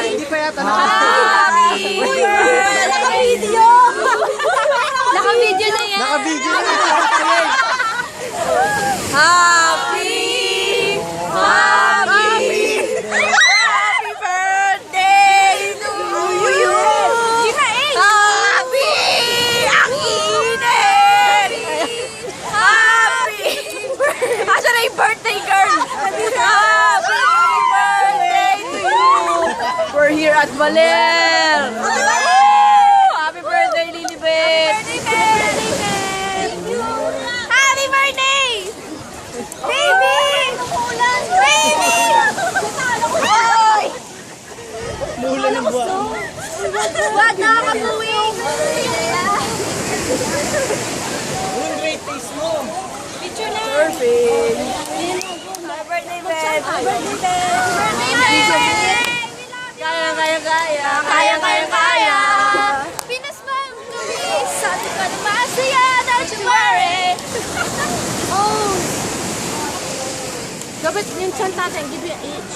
Hindi pa yata Happy birthday! Naka-video! Naka-video na yan! Naka-video na. Happy birthday to you! Happy! Ang init! Happy! Asa na yung birthday girl? Happy birthday to you! We're here at Baler! Happy birthday, Lilibet! Happy birthday! Baby! Baby! Oy! Mula ng buwan. Wag nakakabuwing! Anong great taste mo? Picture na! Perfect! Happy birthday, Ben! Happy birthday, Ben! Kaya! Pinas ba ang gawin? Sabi ko na masaya, don't you worry! Oh! Dapat yung chant natin, give you each.